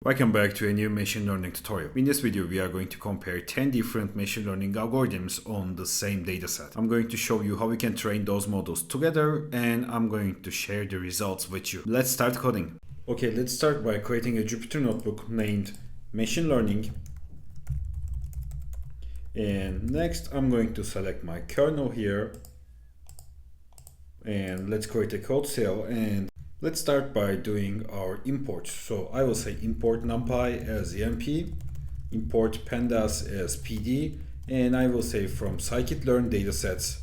Welcome back to a new machine learning tutorial. In this video, we are going to compare 10 different machine learning algorithms on the same dataset. I'm going to show you how we can train those models together, and I'm going to share the results with you. Let's start coding. Okay, let's start by creating a Jupyter notebook named machine learning. And next, I'm going to select my kernel here. And let's create a code cell, and let's start by doing our imports. So I will say import numpy as emp, import pandas as pd, and I will say from scikit-learn datasets,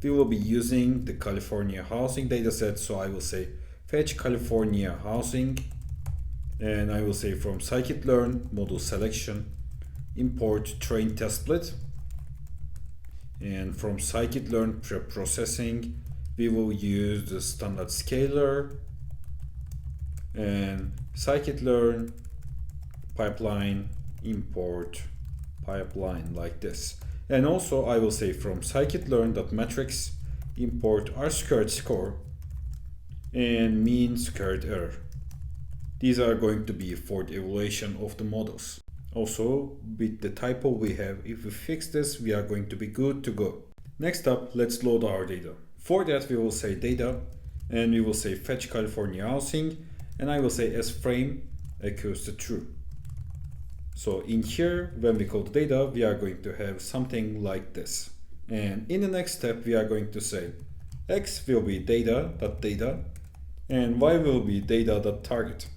we will be using the California housing dataset. So I will say fetch California housing, and I will say from scikit-learn model selection, import train test split, and from scikit-learn preprocessing, we will use the standard scalar, and scikit-learn pipeline import pipeline like this. And also I will say from scikit-learn.metrics import r-squared score and mean squared error. These are going to be for the evaluation of the models. Also, with the typo we have, if we fix this, we are going to be good to go. Next up, let's load our data. For that, we will say data, and we will say fetch California housing, and I will say as frame equals to true. So in here, when we call the data, we are going to have something like this. And in the next step, we are going to say x will be data.data, and y will be data.target.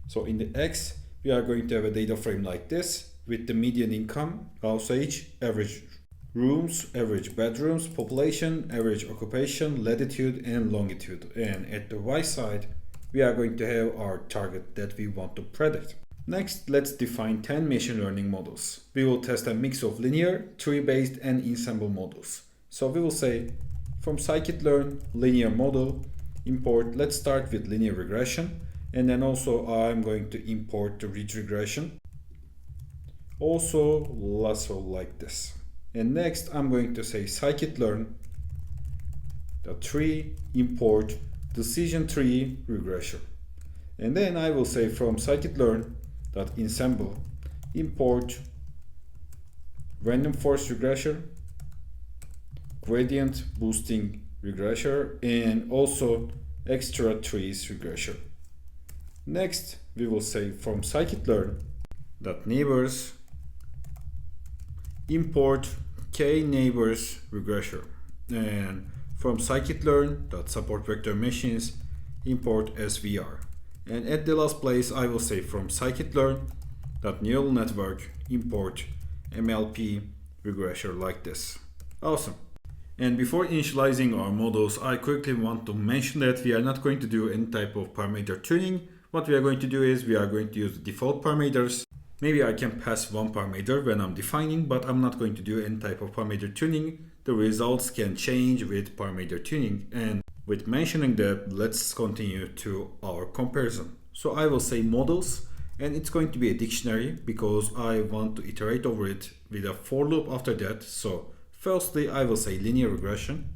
So in the x, we are going to have a data frame like this with the median income, house age, average rooms, average bedrooms, population, average occupation, latitude and longitude. And at the y side, we are going to have our target that we want to predict. Next, let's define 10 machine learning models. We will test a mix of linear, tree-based and ensemble models. So we will say from scikit-learn linear model, import, let's start with linear regression. And then also I'm going to import the ridge regression. Also lasso like this. And next I'm going to say scikit-learn the tree import decision tree regression. And then I will say from scikit-learn that ensemble import random forest regression, gradient boosting regression, and also extra trees regression. Next we will say from scikit-learn that neighbors import k neighbors regression, and from scikit-learn support vector machines import svr. And at the last place I will say from scikit-learn neural network import mlp regression like this. Awesome. And before initializing our models, I quickly want to mention that we are not going to do any type of parameter tuning. What we are going to do is we are going to use the default parameters. Maybe I can pass one parameter when I'm defining, but I'm not going to do any type of parameter tuning. The results can change with parameter tuning. And with mentioning that, let's continue to our comparison. So I will say models, and it's going to be a dictionary because I want to iterate over it with a for loop after that. So firstly, I will say linear regression.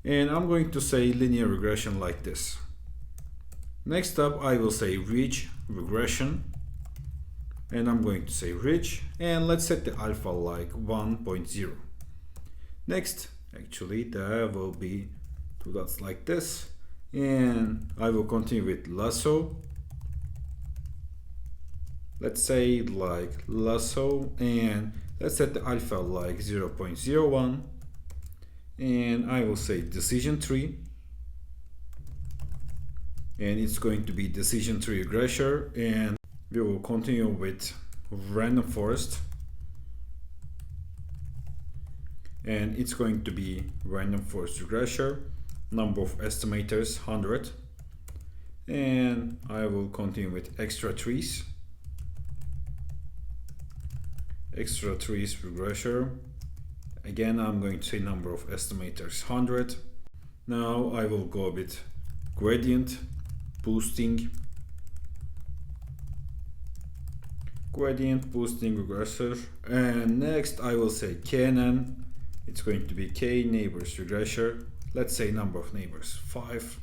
And I'm going to say linear regression like this. Next up, I will say ridge regression, and I'm going to say ridge, and let's set the alpha like 1.0. Next, actually there will be two dots like this, and I will continue with lasso. Let's say like lasso, and let's set the alpha like 0.01, and I will say decision tree. And it's going to be decision tree regression, and we will continue with random forest, and it's going to be random forest regression, number of estimators 100, and I will continue with extra trees regression. Again, I'm going to say number of estimators 100. Now I will go with gradient boosting regressor, and next I will say KNN. It's going to be k neighbors regression. Let's say number of neighbors 5.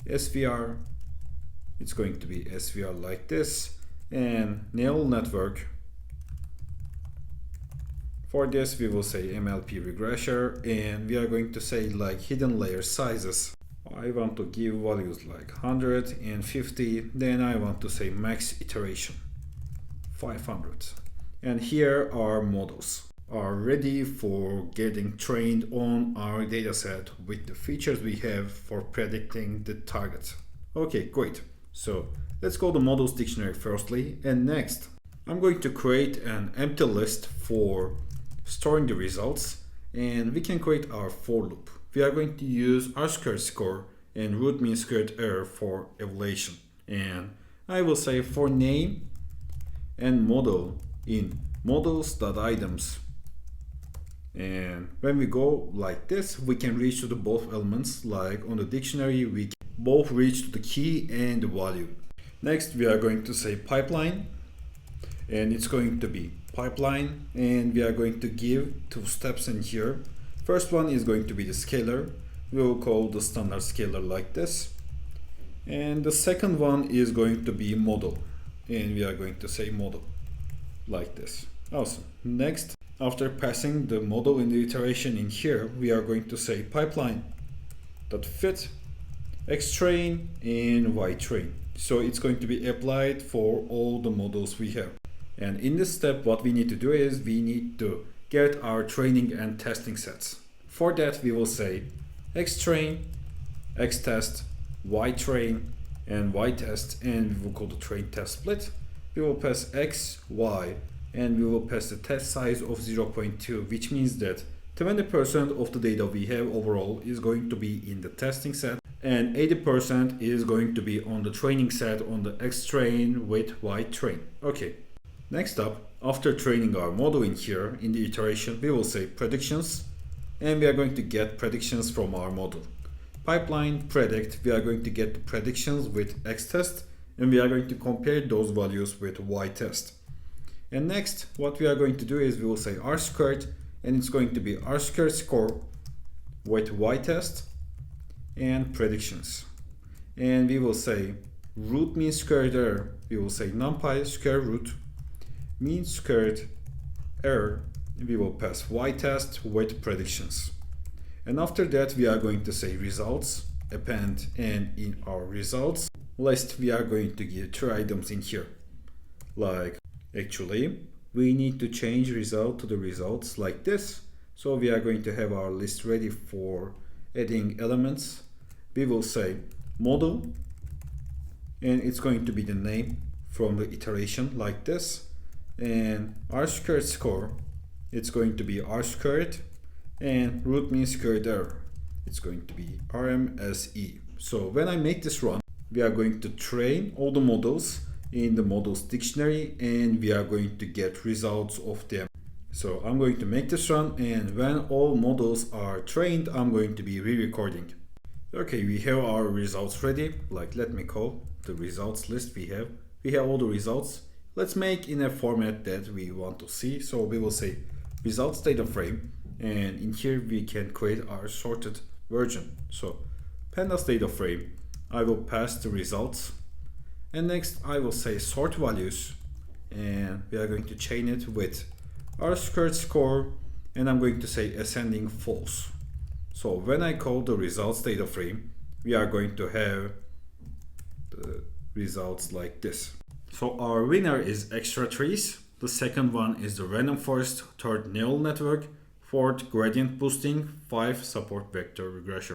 SVR It's going to be SVR like this, and neural network. For this we will say MLP regressor, and we are going to say like hidden layer sizes. I want to give values like 150, then I want to say max iteration 500. And here our models are ready for getting trained on our dataset with the features we have for predicting the target. Okay, great. So let's go to models dictionary firstly, and next I'm going to create an empty list for storing the results, and we can create our for loop. We are going to use R-squared score and root mean squared error for evaluation, and I will say for name and model in models.items, and when we go like this we can reach to the both elements. Like on the dictionary we can both reach to the key and the value. Next we are going to say pipeline, and it's going to be pipeline, and we are going to give two steps in here. First one is going to be the scalar. We will call the standard scalar like this, and the second one is going to be model, and we are going to say model like this. Awesome. Next, after passing the model in the iteration in here, we are going to say pipeline dot fit x train and y train. So it's going to be applied for all the models we have. And in this step, what we need to do is we need to get our training and testing sets. For that, we will say x train, x test, y train, and y test, and we will call the train test split. We will pass x, y, and we will pass the test size of 0.2, which means that 20% of the data we have overall is going to be in the testing set, and 80% is going to be on the training set on the X train with Y train. Okay, next up, after training our model in here, in the iteration, we will say predictions, and we are going to get predictions from our model. Pipeline predict, we are going to get the predictions with X test, and we are going to compare those values with Y test. And next, what we are going to do is we will say R squared, and it's going to be R squared score with Y test and predictions. And we will say root mean squared error. We will say numpy square root mean squared error. We will pass Y test with predictions. And after that, we are going to say results, append, and in our results list, we are going to give 3 items in here. Like, actually, we need to change result to the results like this. So we are going to have our list ready for adding elements. We will say model, and it's going to be the name from the iteration like this. And R squared score, it's going to be R squared, and root mean squared error, it's going to be RMSE. So when I make this run, we are going to train all the models in the models dictionary, and we are going to get results of them. So I'm going to make this run, and when all models are trained, I'm going to be re-recording. Okay, we have our results ready. Like, let me call the results list we have. We have all the results. Let's make in a format that we want to see. So we will say results data frame, and in here we can create our sorted version. So pandas data frame, I will pass the results, and next I will say sort values, and we are going to chain it with R squared score, and I'm going to say ascending false. So when I call the results data frame, we are going to have the results like this. So our winner is extra trees, the second one is the random forest, third neural network, fourth gradient boosting, 5 support vector regression.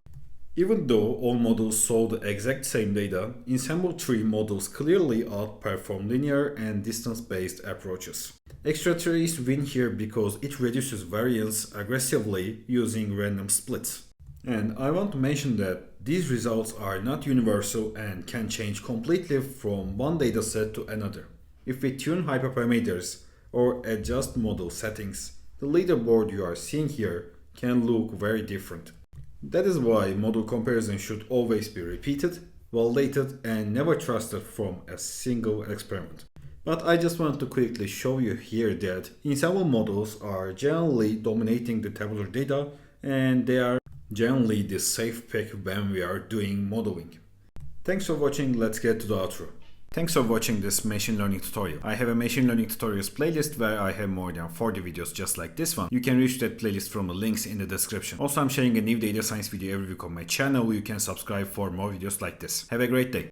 Even though all models saw the exact same data, ensemble tree models clearly outperform linear and distance-based approaches. Extra trees win here because it reduces variance aggressively using random splits. And I want to mention that these results are not universal and can change completely from one dataset to another. If we tune hyperparameters or adjust model settings, the leaderboard you are seeing here can look very different. That is why model comparison should always be repeated, validated, and never trusted from a single experiment. But I just want to quickly show you here that ensemble models are generally dominating the tabular data, and they are generally the safe pick when we are doing modeling. Thanks for watching. Let's get to the outro. Thanks for watching this machine learning tutorial. I have a machine learning tutorials playlist where I have more than 40 videos just like this one. You can reach that playlist from the links in the description. Also, I'm sharing a new data science video every week on my channel. You can subscribe for more videos like this. Have a great day.